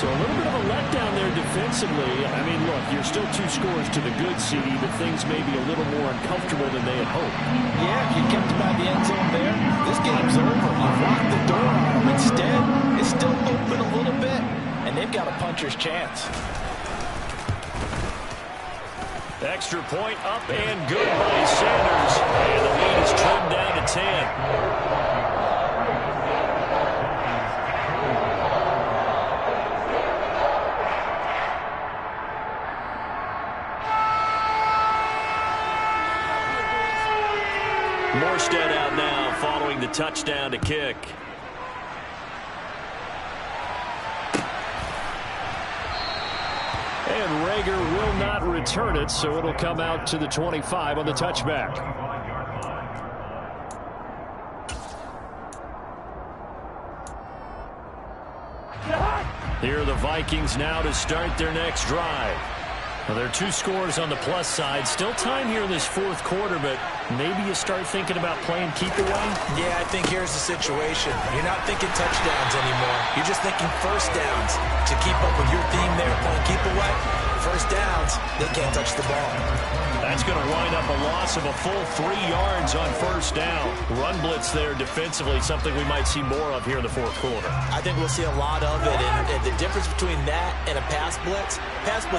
E: So a little bit of a letdown there defensively. I mean, look, you're still 2 scores to the good, CD, but things may be a little more uncomfortable than they had hoped.
D: Yeah, if you kept them out of the end zone there, this game's over. You've locked the door on them. Instead, it's still open a little bit, and they've got a puncher's chance.
B: Extra point up and good by Sanders. And the lead is trimmed down to 10. Morstead out touchdown to kick.
E: And Rager will not return it, so it'll come out to the 25 on the touchback. Here are the Vikings now to start their next drive. Well, there are 2 scores on the plus side. Still time here in this fourth quarter, but maybe you start thinking about playing keep away?
D: Yeah, I think here's the situation. You're not thinking touchdowns anymore. You're just thinking first downs. To keep up with your theme there, playing keep away, first downs, they can't touch the ball.
B: That's going to wind up a loss of a full 3 yards on first down. Run blitz there defensively, something we might see more of here in the fourth quarter.
D: I think we'll see a lot of it, and the difference between that and a pass blitz,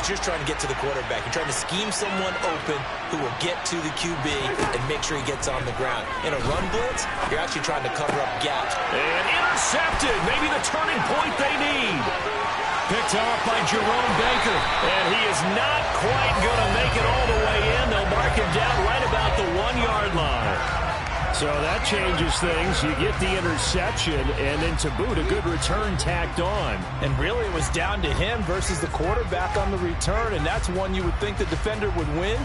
D: you're trying to get to the quarterback. You're trying to scheme someone open who will get to the QB and make sure he gets on the ground. In a run blitz, you're actually trying to cover up gaps.
B: And intercepted, maybe the turning point they need. Picked off by Jerome Baker, and he is not quite going to make it all the way in. They'll mark him down right about the 1-yard line.
E: So that changes things. You get the interception, and then to boot, a good return tacked on.
D: And really, it was down to him versus the quarterback on the return, and that's one you would think the defender would win.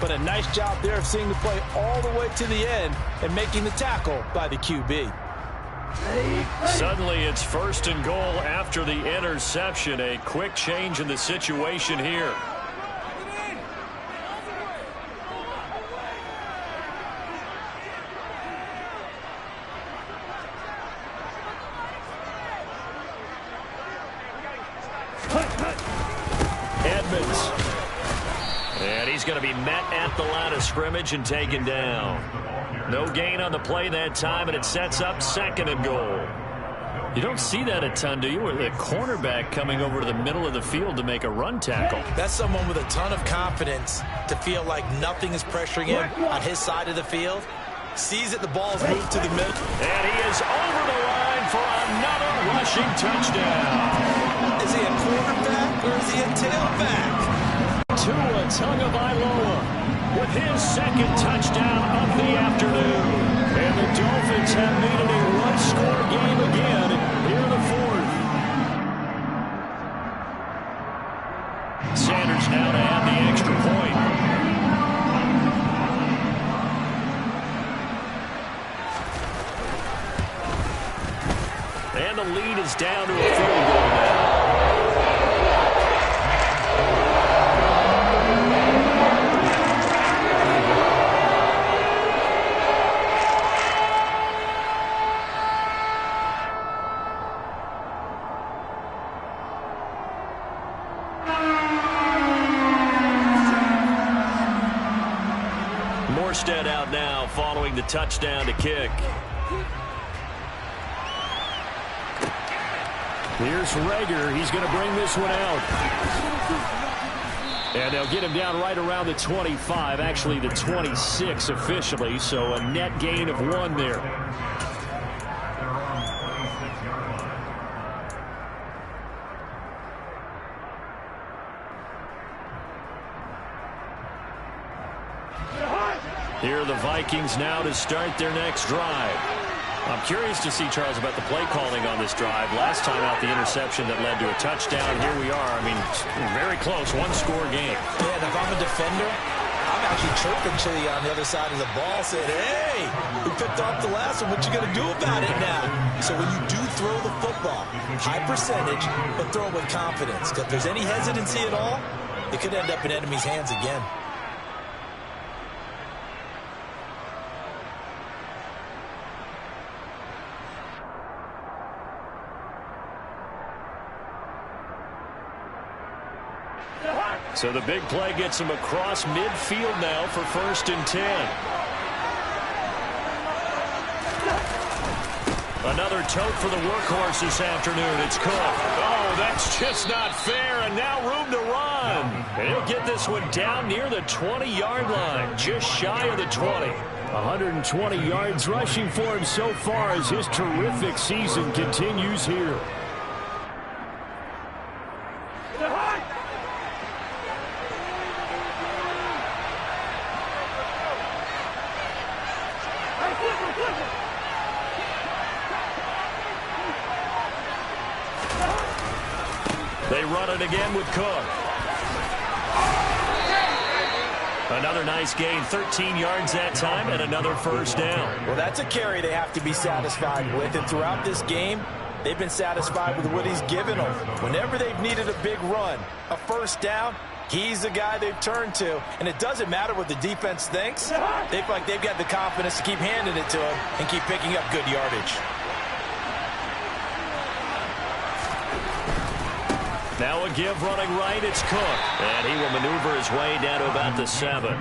D: But a nice job there of seeing the play all the way to the end and making the tackle by the QB.
B: Suddenly, it's first and goal after the interception. A quick change in the situation here. Edmonds. And he's going to be met at the line of scrimmage and taken down. No gain on the play that time, and it sets up second and goal. You don't see that a ton, do you? With a cornerback coming over to the middle of the field to make a run tackle.
D: That's someone with a ton of confidence to feel like nothing is pressuring him on his side of the field. Sees that the ball's moved to the middle.
B: And he is over the line for another rushing touchdown.
D: Is he a quarterback or is he a tailback?
B: Tua Tagovailoa with his second touchdown of the afternoon. And the Dolphins have made it a one-score game again here in the fourth. Sanders now to add the extra point. And the lead is down to a field goal now. Out now following the touchdown to kick.
E: Here's Rager. He's going to bring this one out. And they'll get him down right around the 25, actually the 26 officially, so a net gain of 1 there.
B: Here are the Vikings now to start their next drive. I'm curious to see, Charles, about the play calling on this drive. Last time out, the interception that led to a touchdown. Here we are. I mean, very close, one-score game.
D: Yeah, and if I'm a defender, I'm actually chirping to you on the other side of the ball, saying, hey, we picked off the last one. What you going to do about it now? So when you do throw the football, high percentage, but throw it with confidence. Because if there's any hesitancy at all, it could end up in enemy's hands again.
B: So the big play gets him across midfield now for 1st and 10. Another tote for the workhorse this afternoon. It's Cook. Oh, that's just not fair, and now room to run. And he'll get this one down near the 20-yard line, just shy of the 20.
E: 120 yards rushing for him so far as his terrific season continues here.
B: They run it again with Cook. Another nice gain, 13 yards that time, and another first down.
D: Well, that's a carry they have to be satisfied with. And throughout this game, they've been satisfied with what he's given them. Whenever they've needed a big run, a first down, he's the guy they've turned to. And it doesn't matter what the defense thinks. They feel like they've got the confidence to keep handing it to him and keep picking up good yardage.
B: Now a give running right, it's Cook. And he will maneuver his way down to about the 7.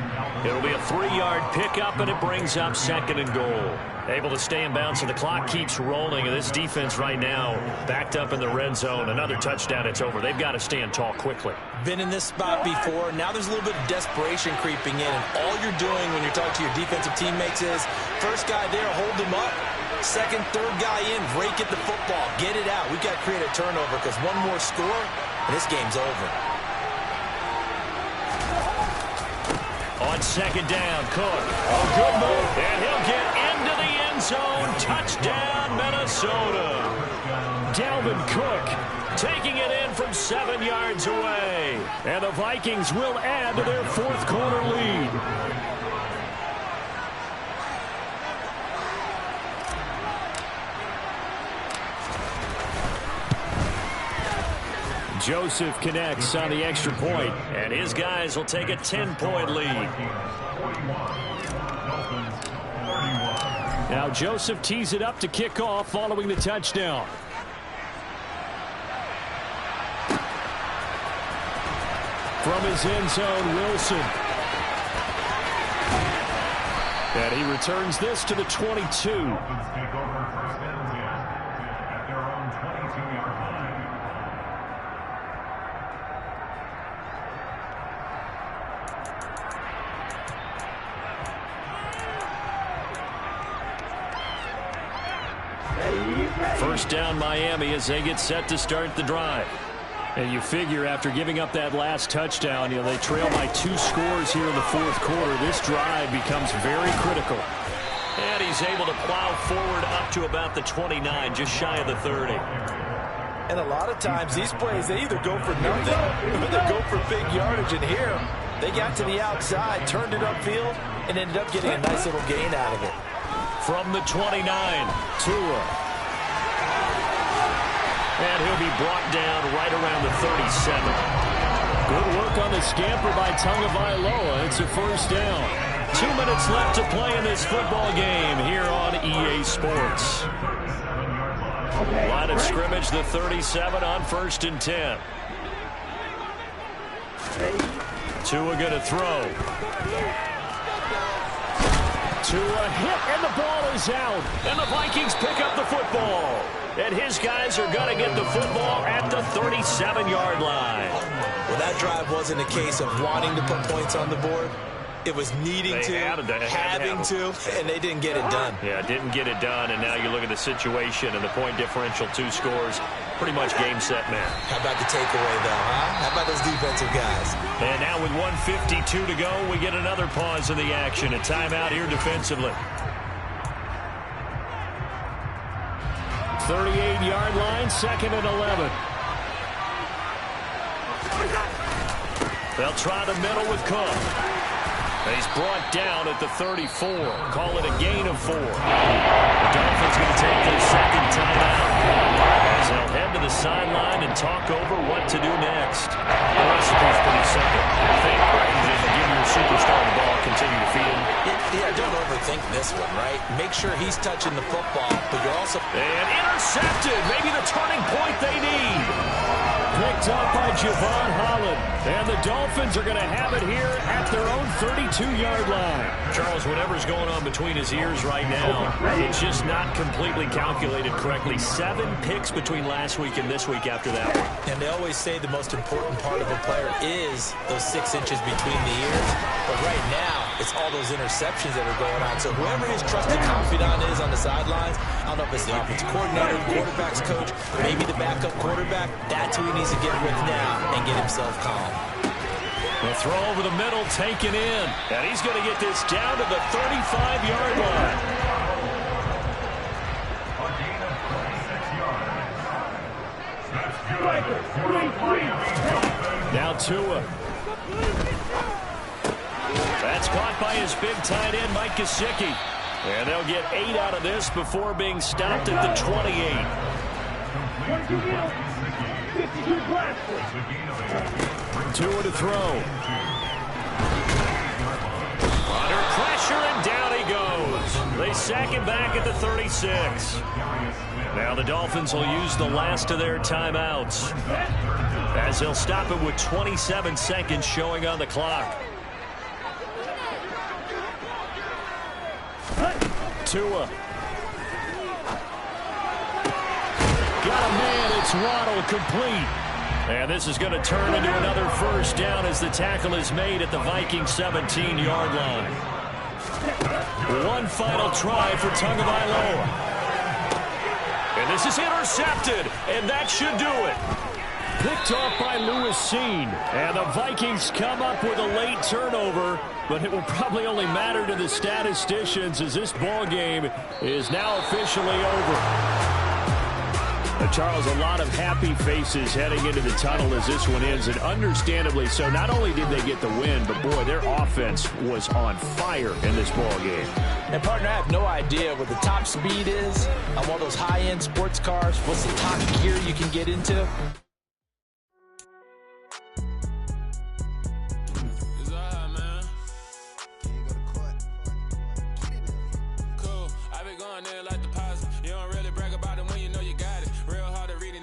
B: It'll be a 3-yard pickup, and it brings up 2nd and goal. Able to stay in bounds, and the clock keeps rolling. And this defense right now backed up in the red zone. Another touchdown, it's over. They've got to stand tall quickly.
D: Been in this spot before. Now there's a little bit of desperation creeping in. And all you're doing when you're talking to your defensive teammates is, first guy there, hold him up. Second, third guy in, break at the football. Get it out. We've got to create a turnover because one more score, and this game's over.
B: On 2nd down, Cook. Oh, good move. And he'll get into the end zone. Touchdown, Minnesota. Dalvin Cook taking it in from 7 yards away. And the Vikings will add to their 4th quarter lead. Joseph connects on the extra point, and his guys will take a 10-point lead. Now Joseph tees it up to kick off following the touchdown. From his end zone, Wilson. And he returns this to the 22. First down Miami as they get set to start the drive. And you figure after giving up that last touchdown, they trail by 2 scores here in the 4th quarter. This drive becomes very critical. And he's able to plow forward up to about the 29, just shy of the 30.
D: And a lot of times these plays, they either go for nothing or they go for big yardage. And here, they got to the outside, turned it upfield, and ended up getting a nice little gain out of it.
B: From the 29, Tua. And he'll be brought down right around the 37. Good work on the scamper by Tagovailoa. It's a first down. 2 minutes left to play in this football game here on EA Sports. Line of scrimmage, the 37 on 1st and 10. Tua going to throw. Tua hit, and the ball is out. And the Vikings pick up the football. And his guys are going to get the football at the 37-yard line.
D: Well, that drive wasn't a case of wanting to put points on the board. It was needing to, having to, and they didn't get it done.
B: Yeah, didn't get it done, and now you look at the situation and the point differential, 2 scores, pretty much game, set, match.
D: How about the takeaway, though, huh? How about those defensive guys?
B: And now with 1:52 to go, we get another pause in the action. A timeout here defensively. 38-yard line, 2nd and 11. They'll try the middle with Cook. He's brought down at the 34. Call it a gain of 4. The Dolphins going to take their 2nd timeout as they'll head to the sideline and talk over what to do next. The recipe's pretty simple. Think, right? Just give your superstar the ball, continue to feed him.
D: Yeah, don't overthink this one, right? Make sure he's touching the football, but you're also...
B: And intercepted. Maybe the turning point they need. Picked up by Javon Holland. And the Dolphins are going to have it here at their own 32-yard line. Charles, whatever's going on between his ears right now, it's just not completely calculated correctly. 7 picks between last week and this week after that one.
D: And they always say the most important part of a player is those 6 inches between the ears. But right now, it's all those interceptions that are going on. So whoever his trusted confidant is on the sidelines, I don't know if it's the offensive coordinator, the quarterback's coach, maybe the backup quarterback, that's who he needs to get with now and get himself calm.
B: The throw over the middle, taken in. And he's going to get this down to the 35-yard line.
E: Now Tua. That's caught by his big tight end, Mike Gesicki. And they'll get 8 out of this before being stopped at the 28. Tua to throw. Under pressure, and down he goes. They sack him back at the 36. Now the Dolphins will use the last of their timeouts, as they'll stop it with 27 seconds showing on the clock. Tua. Got a man, it's Waddle, complete. And this is going to turn into another first down as the tackle is made at the Vikings 17-yard line. One final try for Tagovailoa. And this is intercepted, and that should do it. Picked off by Lewis Seen. And the Vikings come up with a late turnover, but it will probably only matter to the statisticians as this ball game is now officially over. Charles, a lot of happy faces heading into the tunnel as this one ends, and understandably so. Not only did they get the win, but boy, their offense was on fire in this ball game.
D: And partner, I have no idea what the top speed is on one of those high-end sports cars. What's the top gear you can get into?
A: Can't go to court. Cool.
F: I been going there like